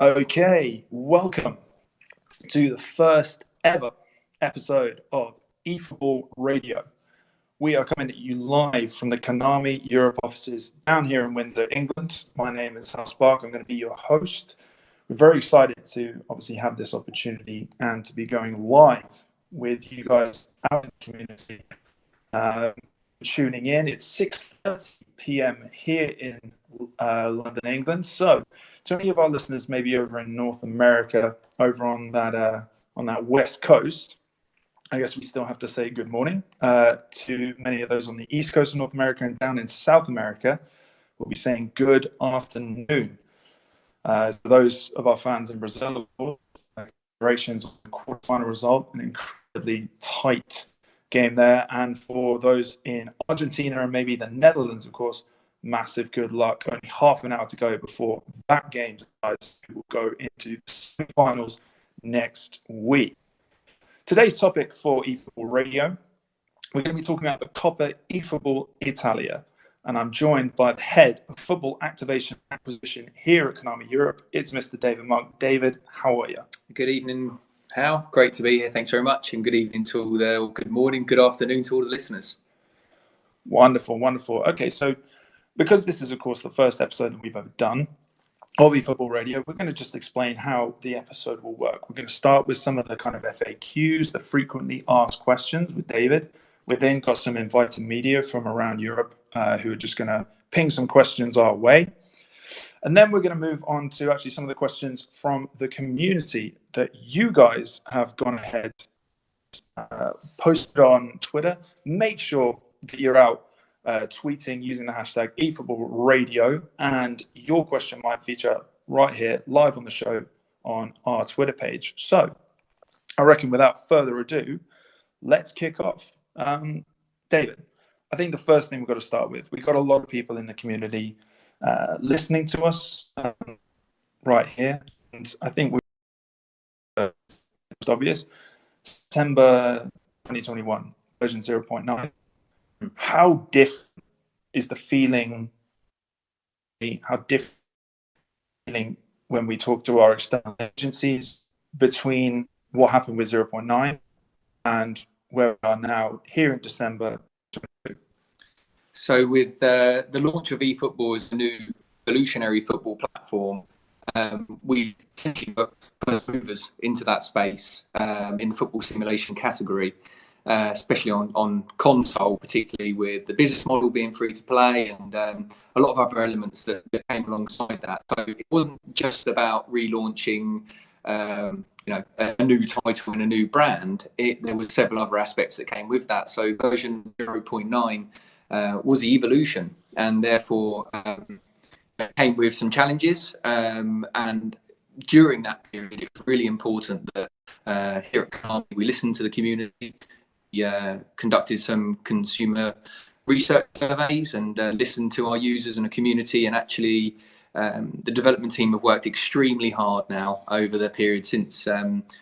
Okay, welcome to the first ever episode of eFootball Radio. We are coming to you live from the Konami Europe offices down here in Windsor, England. My name is Hal Spark. I'm going to be your host. We're very excited to obviously have this opportunity and to be going live with you guys out in the community. Tuning in, it's 6:30 p.m. here in London, England. So, to any of our listeners, maybe over in North America, over on that West Coast, I guess we still have to say good morning to many of those on the East Coast of North America, and down in South America, we'll be saying good afternoon. To those of our fans in Brazil, congratulations on the quarterfinal result, an incredibly tight game there. And for those in Argentina and maybe the Netherlands, of course, massive good luck. Only half an hour to go before that game will go into the semi-finals next week. Today's topic for eFootball Radio, we're going to be talking about the Coppa eFootball Italia. And I'm joined by the head of football activation acquisition here at Konami Europe. It's Mr. David Monk. David, how are you? Good evening, Hal. Great to be here. Thanks very much. And good evening to all the, good morning, good afternoon to all the listeners. Wonderful, wonderful. Okay, so because this is, of course, the first episode that we've ever done of eFootball Radio, we're going to just explain how the episode will work. We're going to start with some of the kind of FAQs, the frequently asked questions with David. We've then got some invited media from around Europe who are just going to ping some questions our way. And then we're going to move on to actually some of the questions from the community that you guys have gone ahead, posted on Twitter. Make sure that you're out tweeting using the hashtag eFootballRadio, and your question might feature right here live on the show on our Twitter page. So I reckon without further ado, let's kick off. David, I think the first thing we've got to start with, we've got a lot of people in the community listening to us right here. And I think it's obvious. September 2021, version 0.9. How different is the feeling? How different feeling when we talk to our external agencies between what happened with 0.9 and where we are now here in December 2022? So with the launch of eFootball as a new evolutionary football platform, we essentially got first movers into that space in the football simulation category, especially on console, particularly with the business model being free to play and a lot of other elements that came alongside that. So it wasn't just about relaunching a new title and a new brand. There were several other aspects that came with that. So version 0.9 was the evolution, and therefore came with some challenges. And during that period, it was really important that here at Konami we listened to the community. We conducted some consumer research surveys and listened to our users and the community, and actually the development team have worked extremely hard now over the period since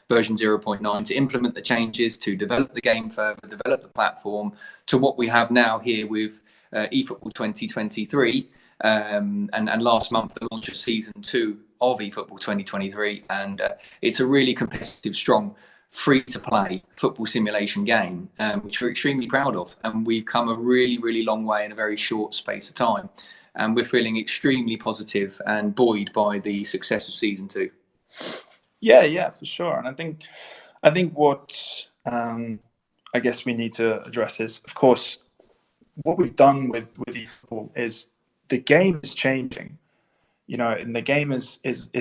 version 0.9 to implement the changes, to develop the game further, develop the platform to what we have now here with eFootball 2023, and last month the launch of season 2 of eFootball 2023, and it's a really competitive, strong, free-to-play football simulation game, which we're extremely proud of, and we've come a really, really long way in a very short space of time. And we're feeling extremely positive and buoyed by the success of season 2. Yeah, for sure. And I think what I guess we need to address is, of course, what we've done with eFootball is the game is changing, and the game is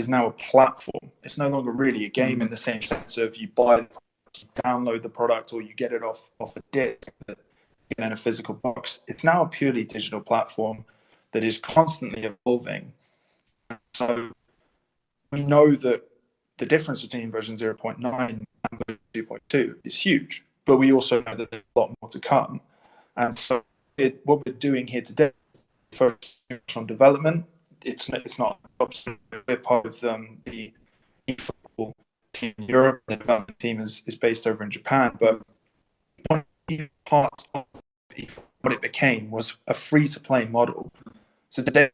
now a platform. It's no longer really a game in the same sense of you buy the product, you download the product, or you get it off a disc in a physical box. It's now a purely digital platform that is constantly evolving. So we know that the difference between version 0.9 and version 2.2 is huge, but we also know that there's a lot more to come. And so what we're doing here today, focus on development. It's not we're part of the eFootball team in Europe. The development team is based over in Japan, but one part of what it became was a free-to-play model. So today,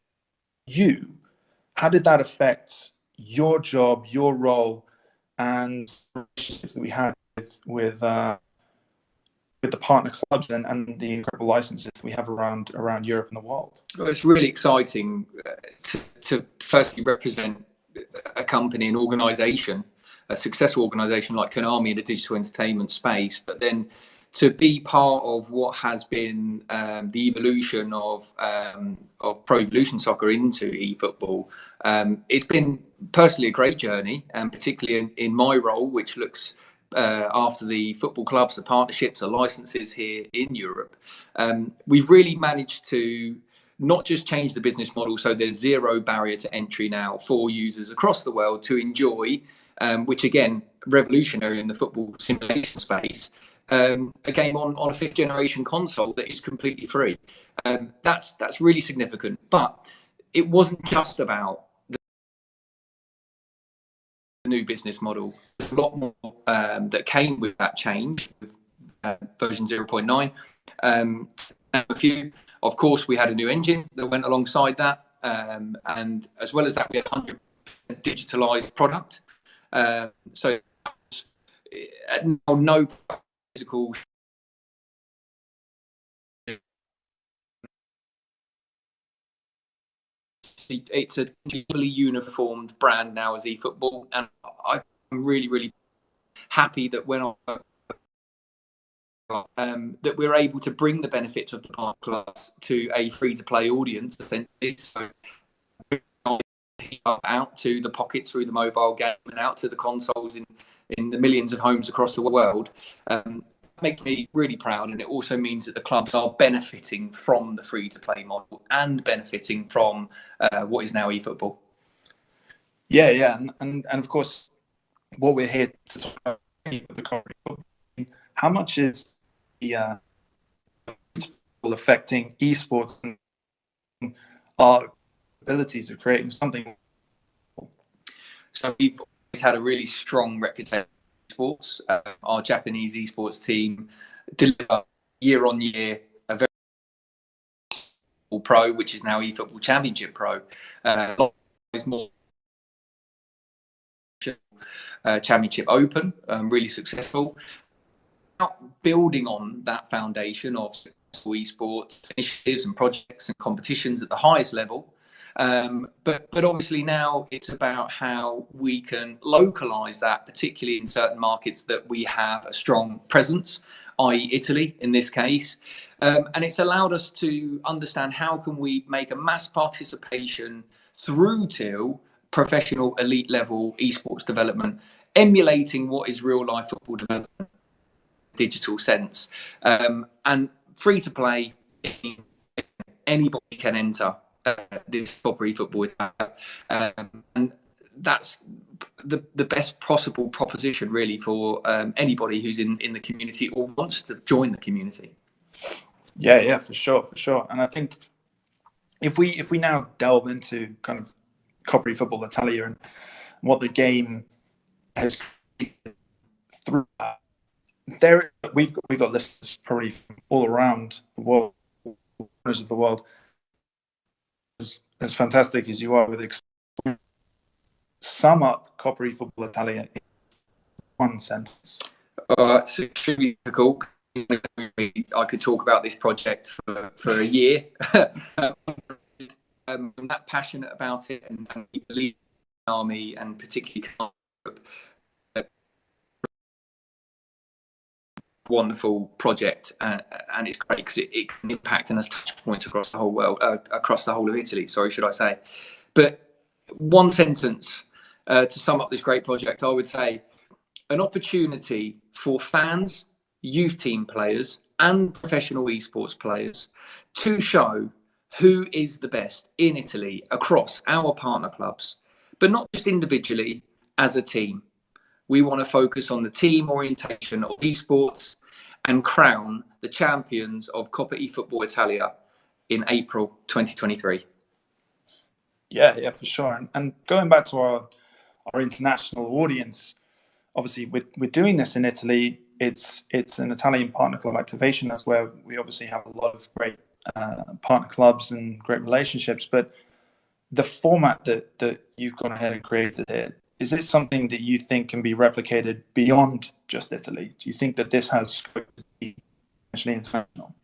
how did that affect your job, your role, and the relationships that we had with the partner clubs and the incredible licenses we have around Europe and the world. Well, it's really exciting to firstly represent a company, an organisation, a successful organisation like Konami in the digital entertainment space, but then to be part of what has been the evolution of Pro Evolution Soccer into eFootball. It's been personally a great journey, and particularly in my role, which looks after the football clubs, the partnerships, the licenses here in Europe. We've really managed to not just change the business model, so there's zero barrier to entry now for users across the world to enjoy, which again, revolutionary in the football simulation space, a game on a fifth generation console that is completely free. That's really significant. But it wasn't just about the new business model. There's a lot more that came with that change, with version 0.9. A few, of course, we had a new engine that went alongside that, and as well as that, we had 100% digitalized product. So no physical. It's a really uniformed brand now as eFootball, and I'm really happy that when that we're able to bring the benefits of the partner clubs to a free-to-play audience, essentially. So out to the pockets through the mobile game and out to the consoles in the millions of homes across the world. Makes me really proud, and it also means that the clubs are benefiting from the free-to-play model and benefiting from what is now eFootball. Yeah, and of course, what we're here to talk about the Coppa. How much is the affecting esports and our abilities of creating something? So we've always had a really strong reputation in sports. Our Japanese esports team deliver year on year a very pro, which is now eFootball Championship Pro. More Championship Open, really successful. Building on that foundation of successful esports initiatives and projects and competitions at the highest level. But obviously now it's about how we can localize that, particularly in certain markets that we have a strong presence, i.e. Italy in this case. And it's allowed us to understand how can we make a mass participation through to professional elite level esports development, emulating what is real life football development, digital sense. And free to play, anybody can enter this Coppa eFootball, and that's the best possible proposition really for anybody who's in the community or wants to join the community. Yeah, for sure. And I think if we now delve into kind of Coppa eFootball Italia and what the game has through that, there we've got listeners probably from all around the world, corners of the world. As fantastic as you are with experience, sum up Coppa eFootball Italia in one sentence. It's extremely difficult. I could talk about this project for a year. I'm that passionate about it, and we believe in the army, and particularly wonderful project, and it's great because it can impact and has touch points across the whole world, across the whole of Italy. Sorry, should I say? But one sentence to sum up this great project, I would say an opportunity for fans, youth team players, and professional esports players to show who is the best in Italy across our partner clubs, but not just individually, as a team. We want to focus on the team orientation of esports and crown the champions of Coppa eFootball Italia in April 2023. Yeah, for sure. And going back to our international audience, obviously we're doing this in Italy. It's an Italian partner club activation. That's where we obviously have a lot of great partner clubs and great relationships. But the format that you've gone ahead and created here, is it something that you think can be replicated beyond just Italy? Do you think that this has scope to be potentially international?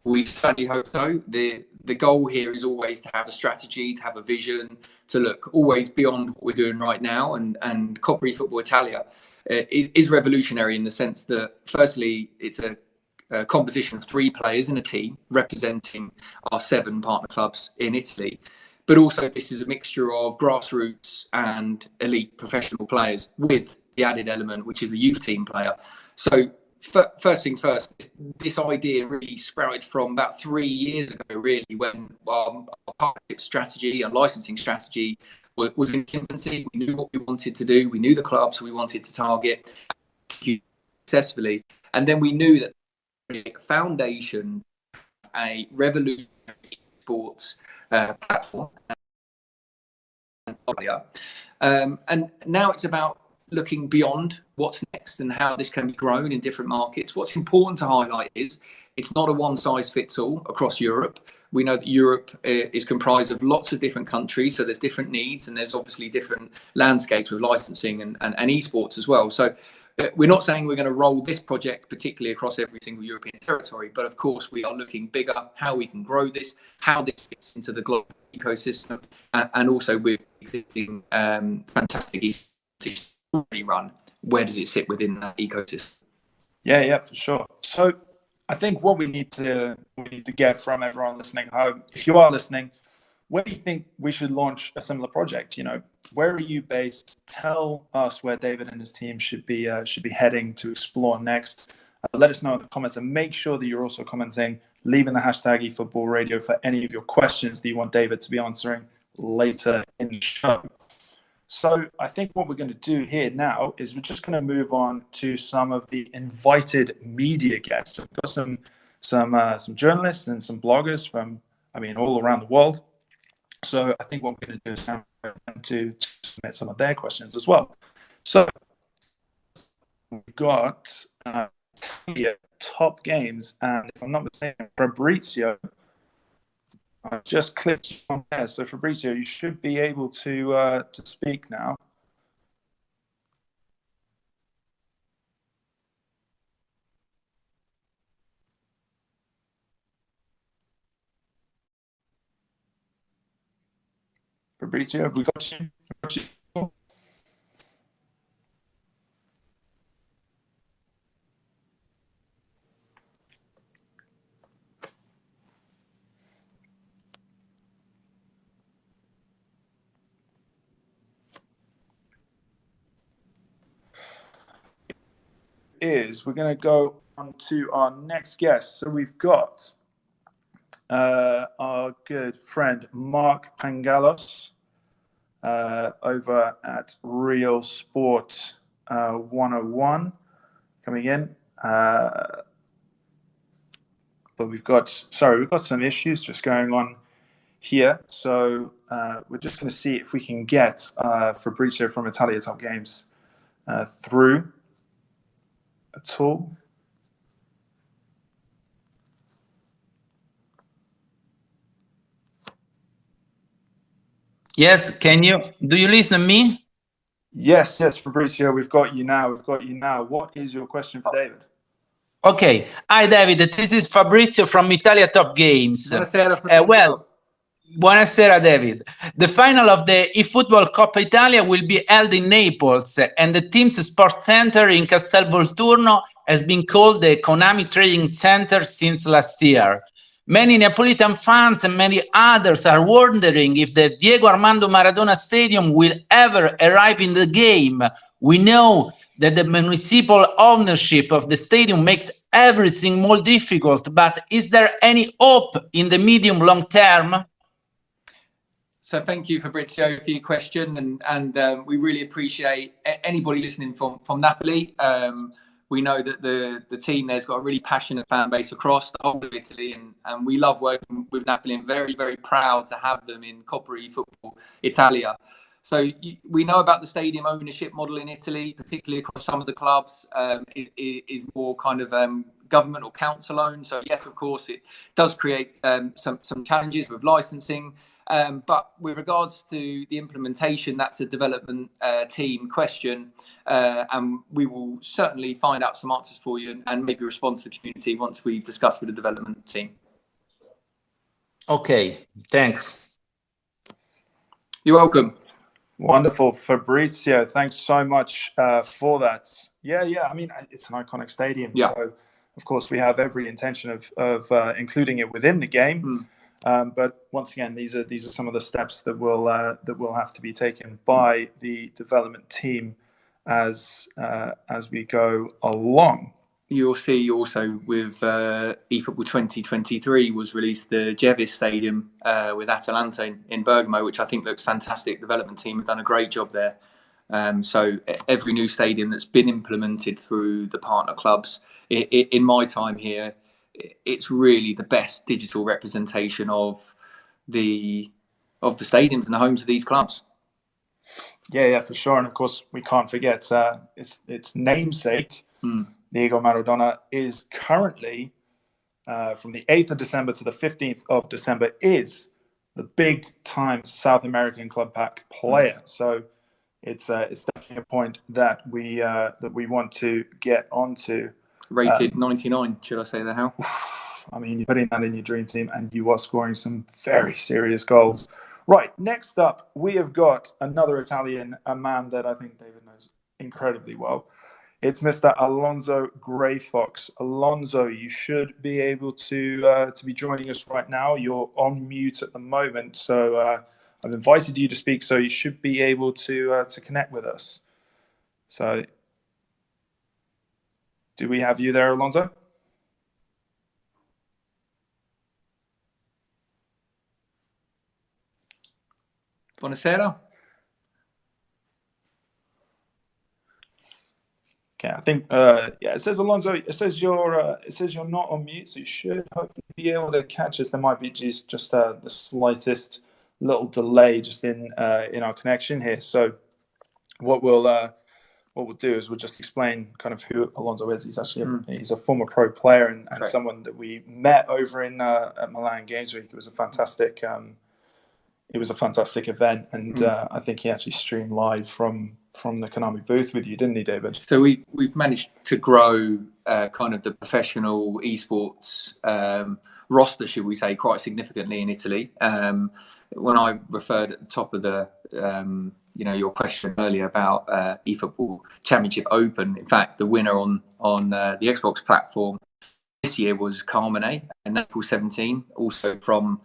We certainly hope so. The goal here is always to have a strategy, to have a vision, to look always beyond what we're doing right now. And Coppa eFootball Italia is revolutionary in the sense that, firstly, it's a composition of 3 players in a team representing our 7 partner clubs in Italy. But also, this is a mixture of grassroots and elite professional players with the added element, which is a youth team player. So first things first, this idea really sprouted from about 3 years ago, really, when our partnership strategy and licensing strategy was in its infancy. We knew what we wanted to do. We knew the clubs we wanted to target successfully. And then we knew that a foundation, a revolutionary sports platform. And now it's about looking beyond what's next and how this can be grown in different markets. What's important to highlight is it's not a one-size-fits-all across Europe. We know that Europe is comprised of lots of different countries, so there's different needs and there's obviously different landscapes with licensing and esports as well. So we're not saying we're going to roll this project particularly across every single European territory, but of course we are looking bigger, how we can grow this, how this fits into the global ecosystem, and also with existing fantastic esports already run, where does it sit within that ecosystem? Yeah, for sure. So I think what we need to get from everyone listening home, if you are listening, where do you think we should launch a similar project? You know, where are you based? Tell us where David and his team should be heading to explore next. Let us know in the comments, and make sure that you're also commenting, leaving the hashtag eFootball Radio for any of your questions that you want David to be answering later in the show. So I think what we're going to do here now is we're just going to move on to some of the invited media guests. We've got some journalists and some bloggers from, all around the world. So I think what we're going to do is now to submit some of their questions as well. So we've got Top Games, and if I'm not mistaken, Fabrizio. I just clicked on there. So Fabrizio, you should be able to speak now. Fabrizio, have we got you? We're going to go on to our next guest. So we've got our good friend Mark Pangalos over at Real Sport 101 coming in. But we've got some issues just going on here. So we're just going to see if we can get Fabrizio from Italia Top Games through at all. Yes, do you listen to me? Yes, Fabrizio, we've got you now. What is your question for David? Okay. Hi, David. This is Fabrizio from Italia Top Games. Buonasera, buonasera, David. The final of the eFootball Coppa Italia will be held in Naples, and the team's sports center in Castel Volturno has been called the Konami Training Center since last year. Many Neapolitan fans and many others are wondering if the Diego Armando Maradona Stadium will ever arrive in the game. We know that the municipal ownership of the stadium makes everything more difficult, but is there any hope in the medium-long term? So thank you, Fabrizio, for your question, and we really appreciate anybody listening from Napoli. We know that the team there's got a really passionate fan base across the whole of Italy, and we love working with Napoli and very, very proud to have them in Coppa eFootball Italia. So we know about the stadium ownership model in Italy, particularly across some of the clubs. It is more kind of government or council owned. So yes, of course, it does create some challenges with licensing. But with regards to the implementation, that's a development team question, and we will certainly find out some answers for you and maybe respond to the community once we've discussed with the development team. Okay, thanks. You're welcome. Wonderful, Fabrizio. Thanks so much for that. Yeah. I mean, it's an iconic stadium, so of course we have every intention of including it within the game. But once again, these are some of the steps that will have to be taken by the development team as we go along. You'll see also with eFootball 2023 was released the Jevis Stadium with Atalanta in Bergamo, which I think looks fantastic. Development team have done a great job there. So every new stadium that's been implemented through the partner clubs, in my time here, it's really the best digital representation of the stadiums and the homes of these clubs. Yeah, for sure. And of course, we can't forget its namesake. Diego Maradona is currently, from the 8th of December to the 15th of December, is the big-time South American Club Pack player. So it's definitely a point that we want to get onto. Rated 99, should I say that, Hal? I mean, you're putting that in your dream team, and you are scoring some very serious goals. Right, next up, we have got another Italian, a man that I think David knows incredibly well. It's Mr. Alonso Greyfox. Alonso, you should be able to be joining us right now. You're on mute at the moment, so I've invited you to speak, so you should be able to connect with us. So, do we have you there, Alonso? Buonasera. Okay, I think it says Alonso. It says you're not on mute, so you should hopefully be able to catch us. There might be just the slightest little delay just in our connection here. So what we'll do is we'll just explain kind of who Alonso is. He's actually he's a former pro player and someone that we met over in at Milan Games Week. It was a fantastic event, and I think he actually streamed live from the Konami booth with you, didn't he, David? So we've managed to grow kind of the professional esports roster, should we say, quite significantly in Italy. When I referred at the top of the your question earlier about eFootball Championship Open, in fact, the winner on the Xbox platform this year was Carmine in April 17, also from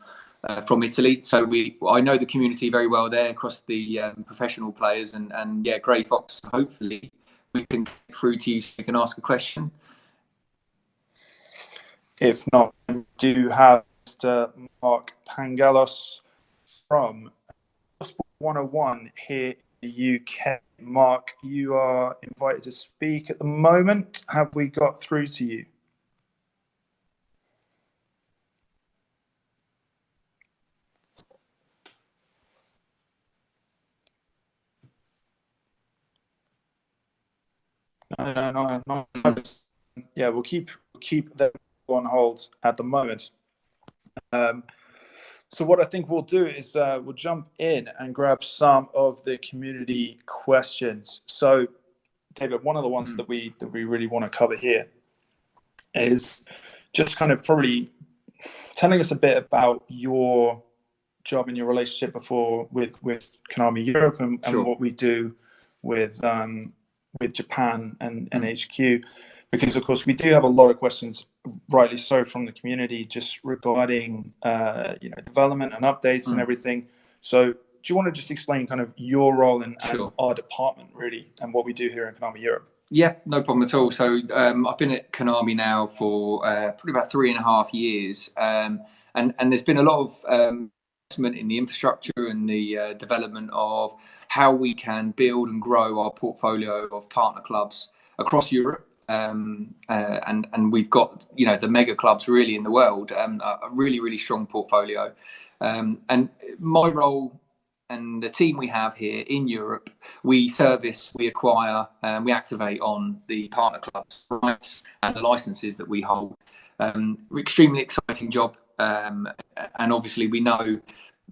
Italy. So I know the community very well there across the professional players, and yeah, Greyfox, hopefully we can get through to you so you can ask a question. If not, we do have Mr. Mark Pangalos from Sport 101 here in the UK. Mark, you are invited to speak at the moment. Have we got through to you? No. Yeah, we'll keep them on hold at the moment. So what I think we'll do is we'll jump in and grab some of the community questions. So, David, one of the ones that we really want to cover here is just kind of probably telling us a bit about your job and your relationship before with Konami Europe and what we do with Japan and HQ, because of course we do have a lot of questions, rightly so, from the community just regarding development and updates and everything. So do you want to just explain kind of your role in our department really and what we do here in Konami Europe? Yeah, no problem at all. So I've been at Konami now for probably about 3.5 years, and there's been a lot of investment in the infrastructure and the development of how we can build and grow our portfolio of partner clubs across Europe. And we've got the mega clubs really in the world, a really strong portfolio. And my role and the team we have here in Europe, we service, we acquire, we activate on the partner clubs rights and the licenses that we hold. Extremely exciting job, and obviously we know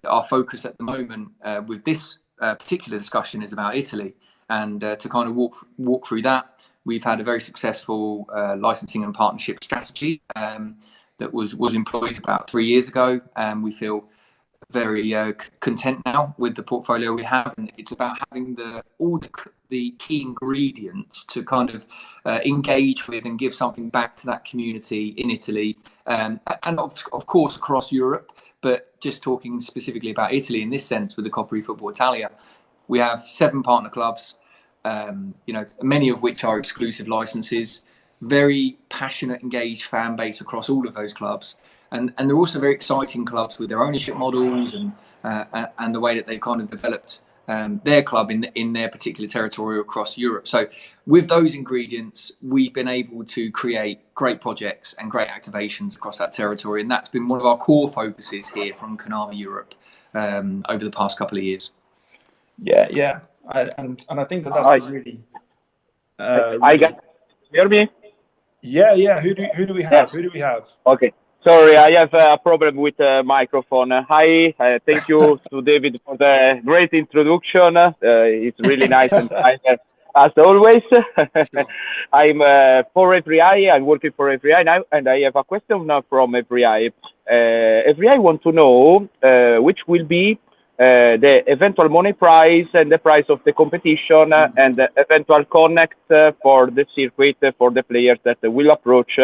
our focus at the moment with this particular discussion is about Italy. And to kind of walk through that, we've had a very successful licensing and partnership strategy that was employed about 3 years ago, and we feel very content now with the portfolio we have. And it's about having all the key ingredients to kind of engage with and give something back to that community in Italy, and of course across Europe. But just talking specifically about Italy in this sense, with the Coppa eFootball Italia, we have 7 partner clubs, many of which are exclusive licenses, very passionate, engaged fan base across all of those clubs. And they're also very exciting clubs with their ownership models and the way that they've kind of developed their club in their particular territory across Europe. So with those ingredients, we've been able to create great projects and great activations across that territory. And that's been one of our core focuses here from Konami Europe over the past couple of years. Yeah. And I think that's really... I got... Hear me? Yeah. Who do we have? Yes. Who do we have? Okay. Sorry, I have a problem with the microphone. Hi, thank you to David for the great introduction. It's really nice and kind, as always. Sure. I'm for FRI. I'm working for FRI now, and I have a question now from FRI. FRI want to know which will be the eventual money prize and the price of the competition and the eventual connect for the circuit for the players that will approach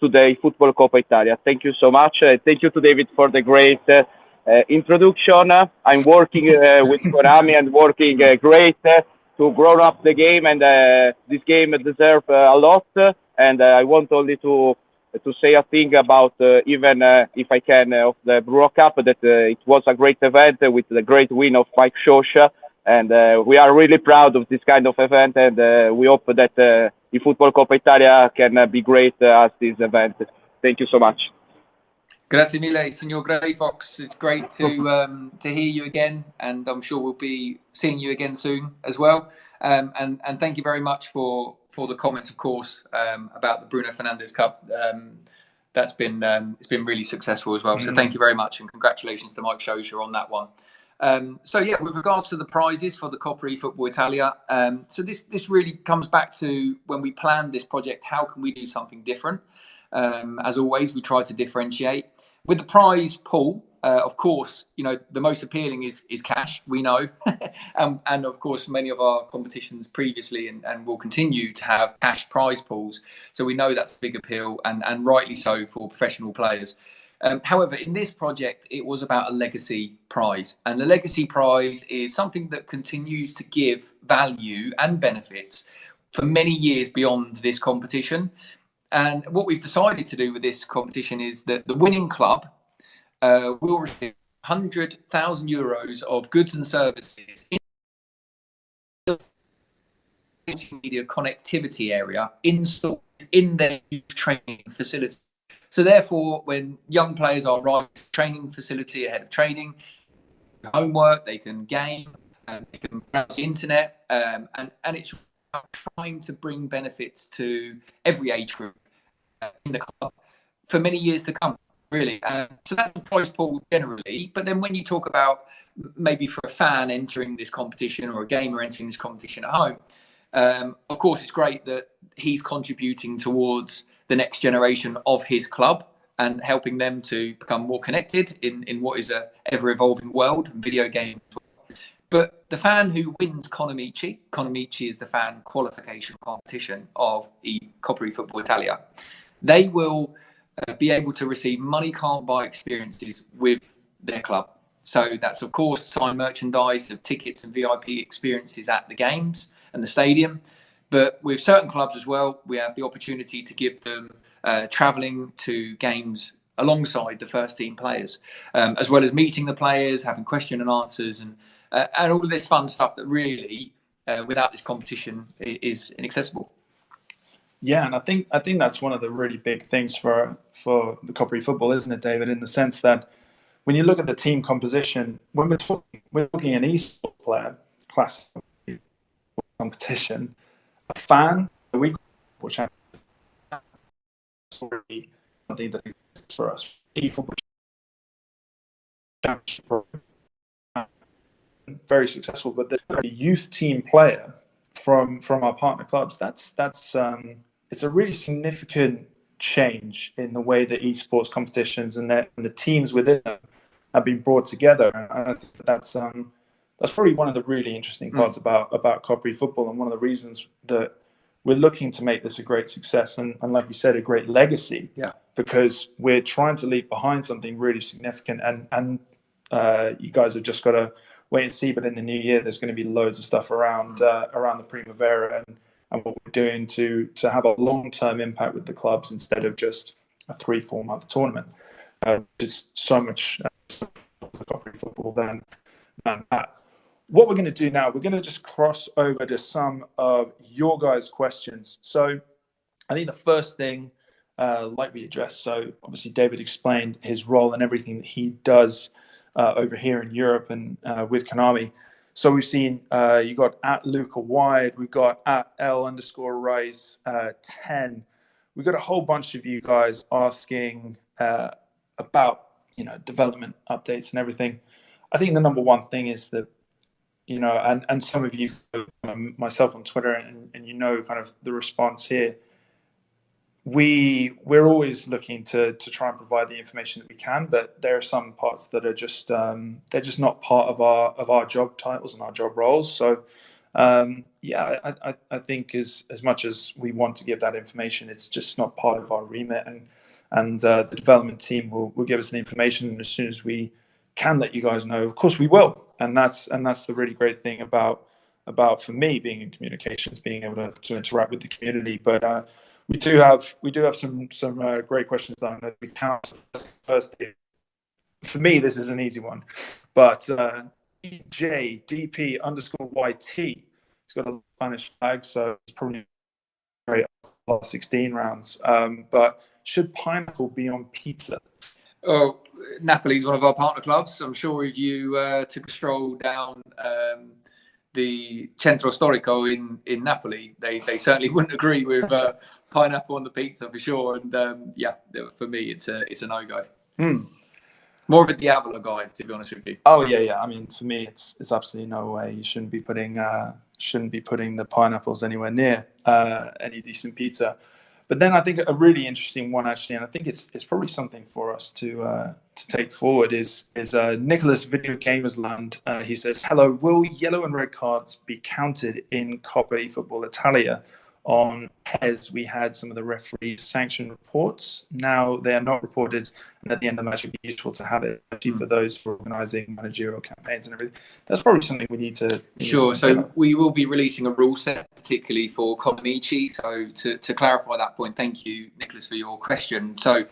today Football Coppa Italia. Thank you so much. Thank you to David for the great introduction. I'm working with Konami and working great to grow up the game, and this game deserves a lot. And I want only to say a thing about even if I can of the Brewer Cup, that it was a great event with the great win of Mike Shosha, and we are really proud of this kind of event, and we hope that the Football Coppa Italia can be great as this event. Thank you so much. Grazie mille, Signor Grey Fox. It's great to hear you again, and I'm sure we'll be seeing you again soon as well. And thank you very much for the comments, of course, about the Bruno Fernandes Cup. That's been it's been really successful as well. So thank you very much, and congratulations to Mike Shosha on that one. So yeah, with regards to the prizes for the Coppa eFootball Italia, so this really comes back to when we planned this project. How can we do something different? As always, we try to differentiate. With the prize pool, of course, the most appealing is cash, we know. and of course, many of our competitions previously and will continue to have cash prize pools. So we know that's a big appeal, and rightly so for professional players. However, in this project, it was about a legacy prize. And the legacy prize is something that continues to give value and benefits for many years beyond this competition. And what we've decided to do with this competition is that the winning club will receive €100,000 of goods and services in the multimedia connectivity area installed in their training facility. So therefore, when young players are arriving at the training facility ahead of training, homework, they can game, they can browse the internet, and it's trying to bring benefits to every age group in the club for many years to come, really. So that's the prize pool generally. But then when you talk about maybe for a fan entering this competition or a gamer entering this competition at home, of course, it's great that he's contributing towards the next generation of his club and helping them to become more connected in what is a ever-evolving world, video games. But the fan who wins Konamichi is the fan qualification competition of the Coppa eFootball Italia. They will be able to receive money can't buy experiences with their club. So that's, of course, signed merchandise of tickets and VIP experiences at the games and the stadium. But with certain clubs as well, we have the opportunity to give them travelling to games alongside the first team players, as well as meeting the players, having question and answers, and all of this fun stuff that really, without this competition, is inaccessible. Yeah, and I think that's one of the really big things for the Coppa eFootball, isn't it, David? In the sense that when you look at the team composition, when we're talking an esports player class competition, a fan, which is something that exists for us. eFootball Championship, very successful, but the youth team player from our partner clubs, that's it's a really significant change in the way that esports competitions and the teams within them have been brought together. And I think that's probably one of the really interesting parts about Coppa eFootball, and one of the reasons that we're looking to make this a great success and like you said, a great legacy. Yeah. Because we're trying to leave behind something really significant, and you guys have just got to wait and see. But in the new year, there's going to be loads of stuff around the Primavera and what we're doing to have a long-term impact with the clubs instead of just a 3-4 month tournament. Just so much football than that. What we're going to do now, we're going to just cross over to some of your guys' questions. So I think the first thing, like we addressed, so obviously David explained his role and everything that he does over here in Europe and with Konami. So we've seen you got at Luca Wide, we've got at L_Rice 10. We've got a whole bunch of you guys asking about development updates and everything. I think the number one thing is that and some of you, myself on Twitter, and kind of the response here. We're always looking to try and provide the information that we can, but there are some parts that are just they're just not part of our job titles and our job roles. So I think as much as we want to give that information, it's just not part of our remit, and the development team will give us the information, and as soon as we can let you guys know, of course we will. And that's the really great thing about for me being in communications, being able to interact with the community. But we do have some great questions that I know we count first. For me, this is an easy one, but EJDP_YT, he's got a Spanish flag, so it's probably great last 16 rounds. But should pineapple be on pizza? Oh, Napoli's one of our partner clubs. I'm sure if you took a stroll down the Centro Storico in Napoli, they certainly wouldn't agree with pineapple on the pizza for sure. And for me, it's a no-go. More of a Diavola guy, to be honest with you. Oh yeah. I mean, for me, it's absolutely no way. You shouldn't be putting the pineapples anywhere near any decent pizza. But then I think a really interesting one, actually, and I think it's probably something for us to take forward is Nicholas Video Gamers Land. He says, "Hello, will yellow and red cards be counted in Coppa eFootball Italia? On PES, we had some of the referees' sanction reports. Now they are not reported, and at the end of the match, it'd be useful to have it, especially for those who are organising managerial campaigns and everything." That's probably something we need to. Sure. So we will be releasing a rule set, particularly for Konamichi. So to clarify that point, thank you, Nicholas, for your question. So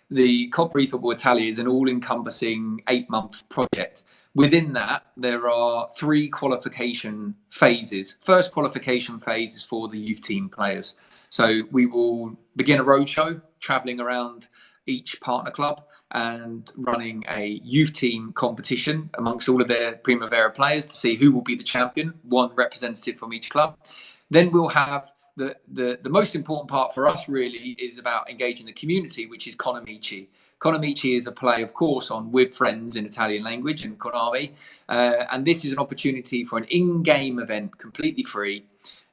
the Coppa eFootball Italia is an all-encompassing 8-month project. Within that, there are 3 qualification phases. First qualification phase is for the youth team players. So we will begin a roadshow, travelling around each partner club and running a youth team competition amongst all of their Primavera players to see who will be the champion, 1 representative from each club. Then we'll have the most important part for us really is about engaging the community, which is Konamichi. Konamichi is a play, of course, on With Friends in Italian language and Konami. And this is an opportunity for an in-game event, completely free,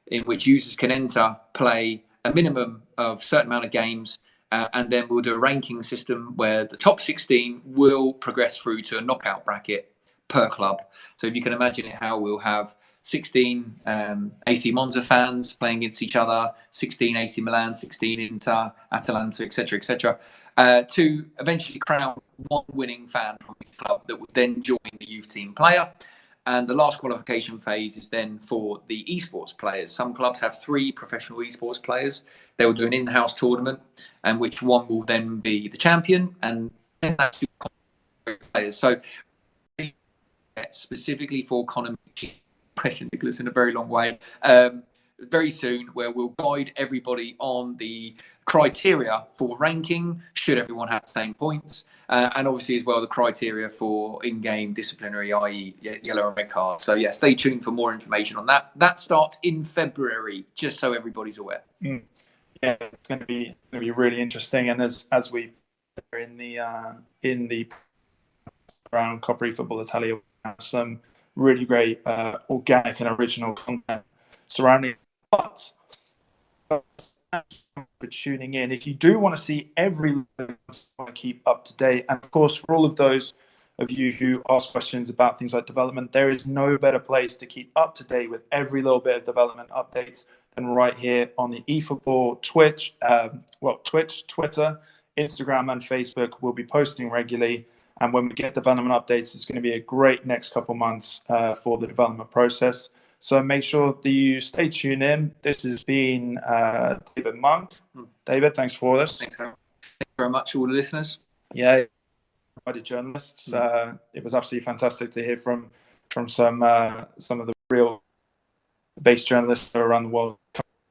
in which users can enter, play a minimum of a certain amount of games, and then we'll do a ranking system where the top 16 will progress through to a knockout bracket per club. So if you can imagine it, how we'll have 16 AC Monza fans playing against each other, 16 AC Milan, 16 Inter, Atalanta, etc., to eventually crown 1 winning fan from each club that would then join the youth team player. And the last qualification phase is then for the esports players. Some clubs have 3 professional esports players. They will do an in-house tournament, and which one will then be the champion, and then that's 2 players. So specifically for Konami, question, Nicholas, in a very long way, very soon, where we'll guide everybody on the criteria for ranking, should everyone have the same points, and obviously as well the criteria for in-game disciplinary, i.e. yellow and red cards. So yeah, stay tuned for more information on that. That starts in February, just so everybody's aware. Yeah, it's going to be really interesting, and as we in the around Coppa eFootball Italia, we have some really great organic and original content surrounding. But for tuning in. If you do want to see every want to keep up to date, and of course for all of those of you who ask questions about things like development, there is no better place to keep up to date with every little bit of development updates than right here on the eFootball Twitch, Twitter, Instagram, and Facebook. We'll be posting regularly, and when we get development updates, it's going to be a great next couple months for the development process. So make sure that you stay tuned in. This has been David Monk. David, thanks for this. Thanks very much, all the listeners. Yeah, journalists. It was absolutely fantastic to hear from some of the real base journalists around the world,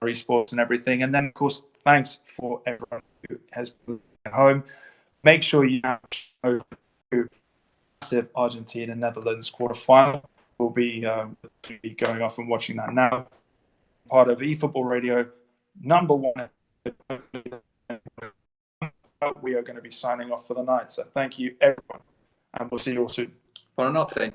esports and everything. And then, of course, thanks for everyone who has been at home. Make sure you now show massive Argentina-Netherlands quarterfinal. We'll be going off and watching that now. Part of eFootball Radio, number one. We are going to be signing off for the night. So thank you, everyone. And we'll see you all soon. Buonanotte.